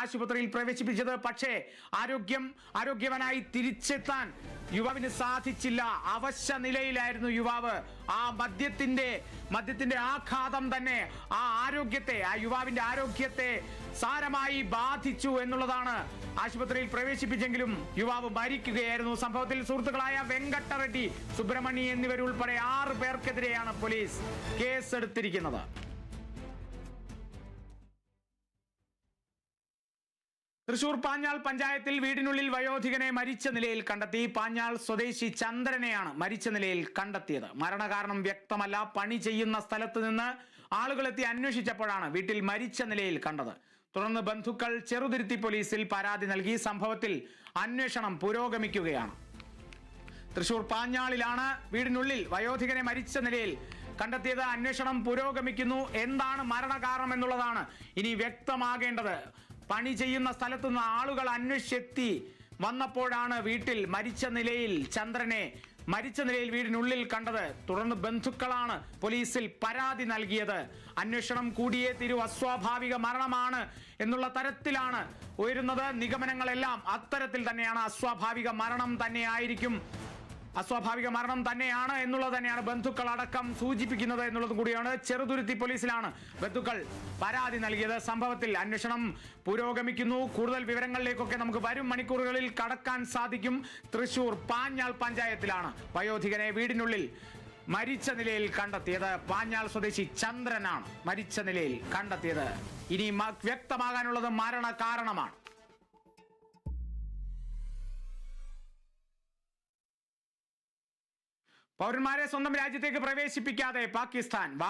ആശുപത്രിയിൽ പ്രവേശിപ്പിച്ചത്. പക്ഷേ ആരോഗ്യവാനായി തിരിച്ചെത്താൻ യുവാവിന് സാധിച്ചില്ല. അവശ നിലയിലായിരുന്നു യുവാവ്. ആ മദ്യത്തിന്റെ ആഘാതം തന്നെ ആ യുവാവിന്റെ ആരോഗ്യത്തെ സാരമായി ബാധിച്ചു എന്നുള്ളതാണ്. ആശുപത്രിയിൽ പ്രവേശിപ്പിച്ചെങ്കിലും യുവാവ് മരിക്കുകയായിരുന്നു. സംഭവത്തിൽ സുഹൃത്തുക്കളായ വെങ്കട്ടറെഡ്ഡി, സുബ്രഹ്മണി എന്നിവരുൾപ്പെടെ 6 പേർക്കെതിരെയാണ് പോലീസ് കേസെടുത്തിരിക്കുന്നത്. തൃശൂർ പാഞ്ഞാൾ പഞ്ചായത്തിൽ വീടിനുള്ളിൽ വയോധികനെ മരിച്ച നിലയിൽ കണ്ടെത്തി. പാഞ്ഞാൾ സ്വദേശി ചന്ദ്രനെയാണ് മരിച്ച നിലയിൽ കണ്ടെത്തിയത്. മരണകാരണം വ്യക്തമല്ല. പണി ചെയ്യുന്ന സ്ഥലത്ത് നിന്ന് ആളുകളെത്തി അന്വേഷിച്ചപ്പോഴാണ് വീട്ടിൽ മരിച്ച നിലയിൽ കണ്ടത്. തുടർന്ന് ബന്ധുക്കൾ ചെറുതുരുത്തി പോലീസിൽ പരാതി നൽകി. സംഭവത്തിൽ അന്വേഷണം പുരോഗമിക്കുകയാണ്. തൃശൂർ പാഞ്ഞാളിലാണ് വീടിനുള്ളിൽ വയോധികനെ മരിച്ച നിലയിൽ കണ്ടെത്തിയത്. അന്വേഷണം പുരോഗമിക്കുന്നു. എന്താണ് മരണകാരണം എന്നുള്ളതാണ് ഇനി വ്യക്തമാകേണ്ടത്. പണി ചെയ്യുന്ന സ്ഥലത്തു നിന്ന് ആളുകൾ അന്വേഷിച്ചെത്തി വന്നപ്പോഴാണ് വീട്ടിൽ ചന്ദ്രനെ മരിച്ച നിലയിൽ വീടിനുള്ളിൽ കണ്ടത്. തുടർന്ന് ബന്ധുക്കളാണ് പോലീസിൽ പരാതി നൽകിയത്. അന്വേഷണം കൂടിയേ തീരൂ. അസ്വാഭാവിക മരണമാണ് എന്നുള്ള തരത്തിലാണ് ഉയരുന്നത്. നിഗമനങ്ങളെല്ലാം അത്തരത്തിൽ തന്നെയാണ്. അസ്വാഭാവിക മരണം തന്നെയാണ് എന്നുള്ളത് തന്നെയാണ് ബന്ധുക്കൾ അടക്കം സൂചിപ്പിക്കുന്നത് എന്നുള്ളത് കൂടിയാണ്. ചെറുതുരുത്തി പോലീസിലാണ് ബന്ധുക്കൾ പരാതി നൽകിയത്. സംഭവത്തിൽ അന്വേഷണം പുരോഗമിക്കുന്നു. കൂടുതൽ വിവരങ്ങളിലേക്കൊക്കെ നമുക്ക് വരും മണിക്കൂറുകളിൽ കടക്കാൻ സാധിക്കും. തൃശൂർ പാഞ്ഞാൾ പഞ്ചായത്തിലാണ് വയോധികനെ വീടിനുള്ളിൽ മരിച്ച നിലയിൽ കണ്ടെത്തിയത്. പാഞ്ഞാൾ സ്വദേശി ചന്ദ്രനാണ് മരിച്ച നിലയിൽ കണ്ടെത്തിയത്. ഇനി വ്യക്തമാകാനുള്ളത് മരണ കാരണമാണ്. പൗരന്മാരെ സ്വന്തം രാജ്യത്തേക്ക് പ്രവേശിപ്പിക്കാതെ പാകിസ്ഥാൻ